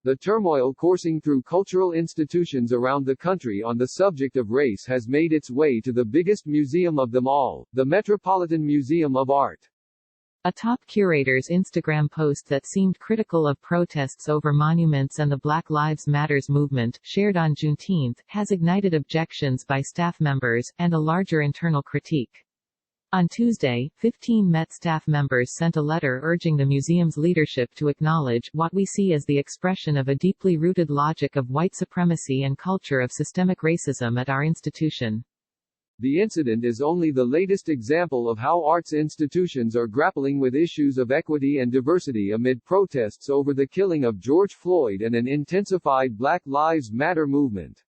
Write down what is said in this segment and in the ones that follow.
The turmoil coursing through cultural institutions around the country on the subject of race has made its way to the biggest museum of them all, the Metropolitan Museum of Art. A top curator's Instagram post that seemed critical of protests over monuments and the Black Lives Matters movement, shared on Juneteenth, has ignited objections by staff members, and a larger internal critique. On Tuesday, 15 Met staff members sent a letter urging the museum's leadership to acknowledge what we see as the expression of a deeply rooted logic of white supremacy and culture of systemic racism at our institution. The incident is only the latest example of how arts institutions are grappling with issues of equity and diversity amid protests over the killing of George Floyd and an intensified Black Lives Matter movement.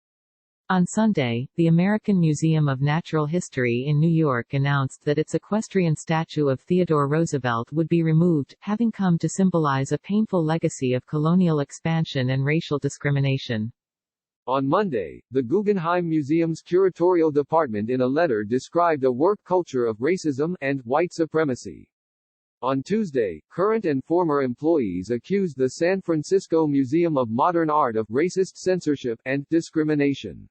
On Sunday, the American Museum of Natural History in New York announced that its equestrian statue of Theodore Roosevelt would be removed, having come to symbolize a painful legacy of colonial expansion and racial discrimination. On Monday, the Guggenheim Museum's curatorial department in a letter described a work culture of racism and white supremacy. On Tuesday, current and former employees accused the San Francisco Museum of Modern Art of racist censorship and discrimination.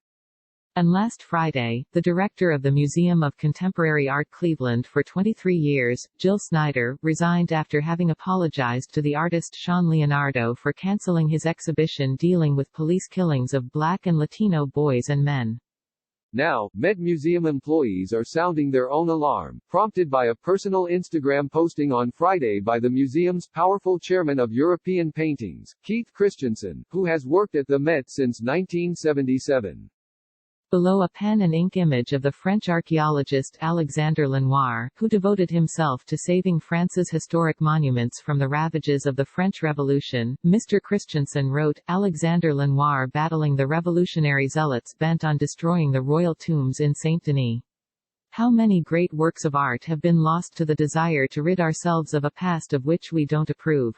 And last Friday, the director of the Museum of Contemporary Art Cleveland for 23 years, Jill Snyder, resigned after having apologized to the artist Sean Leonardo for canceling his exhibition dealing with police killings of Black and Latino boys and men. Now, Met Museum employees are sounding their own alarm, prompted by a personal Instagram posting on Friday by the museum's powerful chairman of European paintings, Keith Christensen, who has worked at the Met since 1977. Below a pen and ink image of the French archaeologist Alexandre Lenoir, who devoted himself to saving France's historic monuments from the ravages of the French Revolution, Mr. Christensen wrote, Alexandre Lenoir battling the revolutionary zealots bent on destroying the royal tombs in Saint-Denis. How many great works of art have been lost to the desire to rid ourselves of a past of which we don't approve.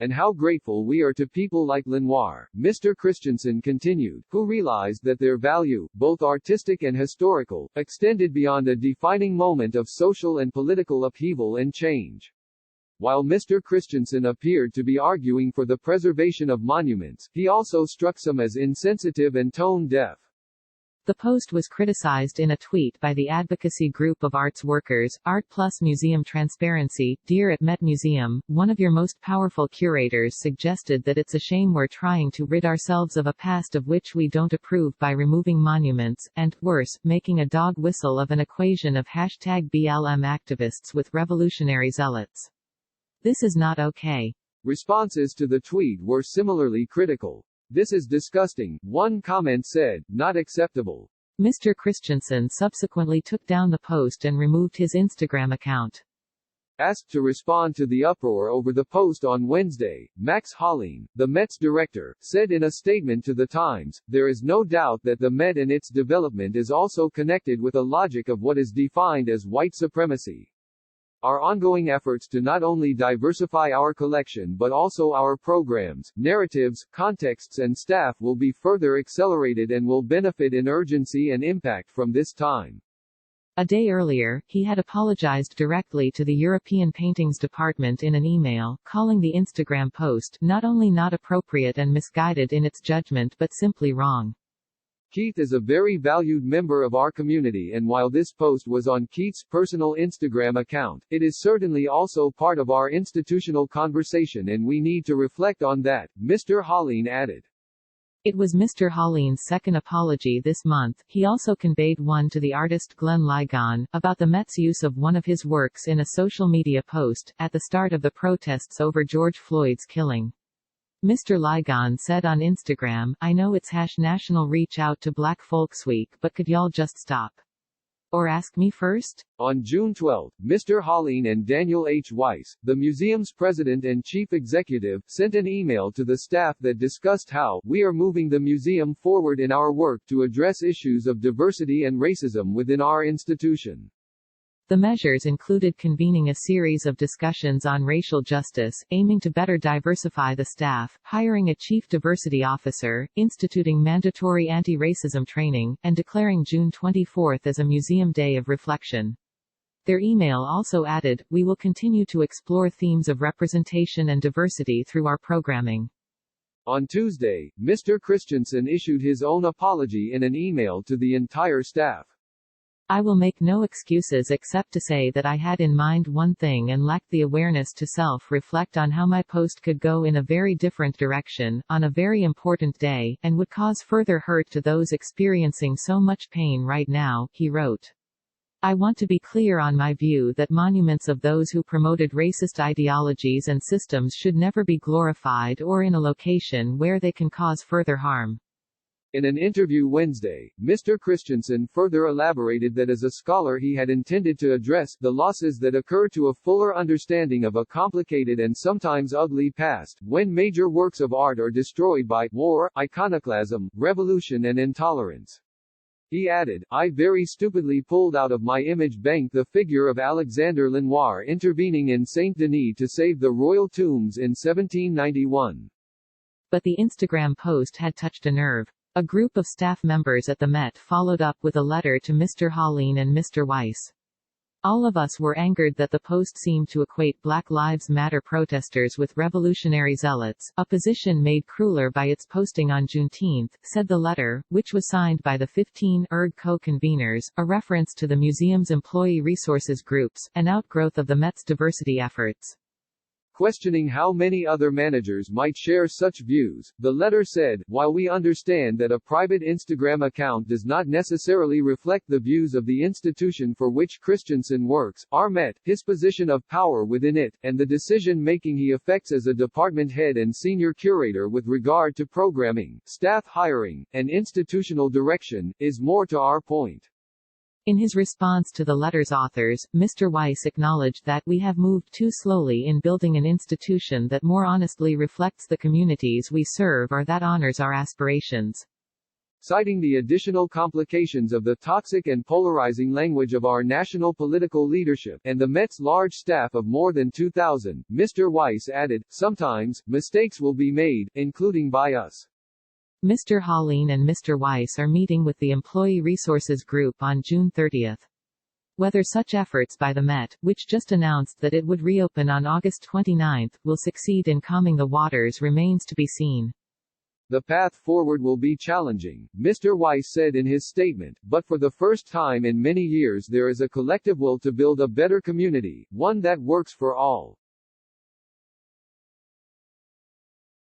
And how grateful we are to people like Lenoir, Mr. Christensen continued, who realized that their value, both artistic and historical, extended beyond a defining moment of social and political upheaval and change. While Mr. Christensen appeared to be arguing for the preservation of monuments, he also struck some as insensitive and tone-deaf. The post was criticized in a tweet by the advocacy group of arts workers, Art Plus Museum Transparency. Dear at Met Museum, one of your most powerful curators suggested that it's a shame we're trying to rid ourselves of a past of which we don't approve by removing monuments, and, worse, making a dog whistle of an equation of #BLM activists with revolutionary zealots. This is not okay. Responses to the tweet were similarly critical. This is disgusting, one comment said, not acceptable. Mr. Christensen subsequently took down the post and removed his Instagram account. Asked to respond to the uproar over the post on Wednesday, Max Hollein, the Met's director, said in a statement to The Times, there is no doubt that the Met and its development is also connected with a logic of what is defined as white supremacy. Our ongoing efforts to not only diversify our collection but also our programs, narratives, contexts and staff will be further accelerated and will benefit in urgency and impact from this time. A day earlier, he had apologized directly to the European Paintings Department in an email, calling the Instagram post not only not appropriate and misguided in its judgment but simply wrong. Keith is a very valued member of our community, and while this post was on Keith's personal Instagram account, it is certainly also part of our institutional conversation and we need to reflect on that, Mr. Hollein added. It was Mr. Hollein's second apology this month. He also conveyed one to the artist Glenn Ligon, about the Met's use of one of his works in a social media post, at the start of the protests over George Floyd's killing. Mr. Ligon said on Instagram, I know it's #National Reach Out to Black Folks Week, but could y'all just stop? Or ask me first? On June 12, Mr. Hollein and Daniel H. Weiss, the museum's president and chief executive, sent an email to the staff that discussed how we are moving the museum forward in our work to address issues of diversity and racism within our institution. The measures included convening a series of discussions on racial justice, aiming to better diversify the staff, hiring a chief diversity officer, instituting mandatory anti-racism training, and declaring June 24 as a Museum Day of Reflection. Their email also added, we will continue to explore themes of representation and diversity through our programming. On Tuesday, Mr. Christensen issued his own apology in an email to the entire staff. I will make no excuses except to say that I had in mind one thing and lacked the awareness to self-reflect on how my post could go in a very different direction, on a very important day, and would cause further hurt to those experiencing so much pain right now, he wrote. I want to be clear on my view that monuments of those who promoted racist ideologies and systems should never be glorified or in a location where they can cause further harm. In an interview Wednesday, Mr. Christensen further elaborated that as a scholar he had intended to address the losses that occur to a fuller understanding of a complicated and sometimes ugly past, when major works of art are destroyed by war, iconoclasm, revolution and intolerance. He added, I very stupidly pulled out of my image bank the figure of Alexander Lenoir intervening in Saint-Denis to save the royal tombs in 1791. But the Instagram post had touched a nerve. A group of staff members at the Met followed up with a letter to Mr. Holleen and Mr. Weiss. All of us were angered that the post seemed to equate Black Lives Matter protesters with revolutionary zealots, a position made crueler by its posting on Juneteenth, said the letter, which was signed by the 15 ERG co-conveners, a reference to the museum's employee resources groups, an outgrowth of the Met's diversity efforts. Questioning how many other managers might share such views, the letter said, while we understand that a private Instagram account does not necessarily reflect the views of the institution for which Christensen works, our Met, his position of power within it, and the decision-making he affects as a department head and senior curator with regard to programming, staff hiring, and institutional direction, is more to our point. In his response to the letter's authors, Mr. Weiss acknowledged that we have moved too slowly in building an institution that more honestly reflects the communities we serve or that honors our aspirations. Citing the additional complications of the toxic and polarizing language of our national political leadership, and the Met's large staff of more than 2,000, Mr. Weiss added, sometimes, mistakes will be made, including by us. Mr. Holleen and Mr. Weiss are meeting with the Employee Resources Group on June 30. Whether such efforts by the Met, which just announced that it would reopen on August 29, will succeed in calming the waters remains to be seen. The path forward will be challenging, Mr. Weiss said in his statement, but for the first time in many years there is a collective will to build a better community, one that works for all.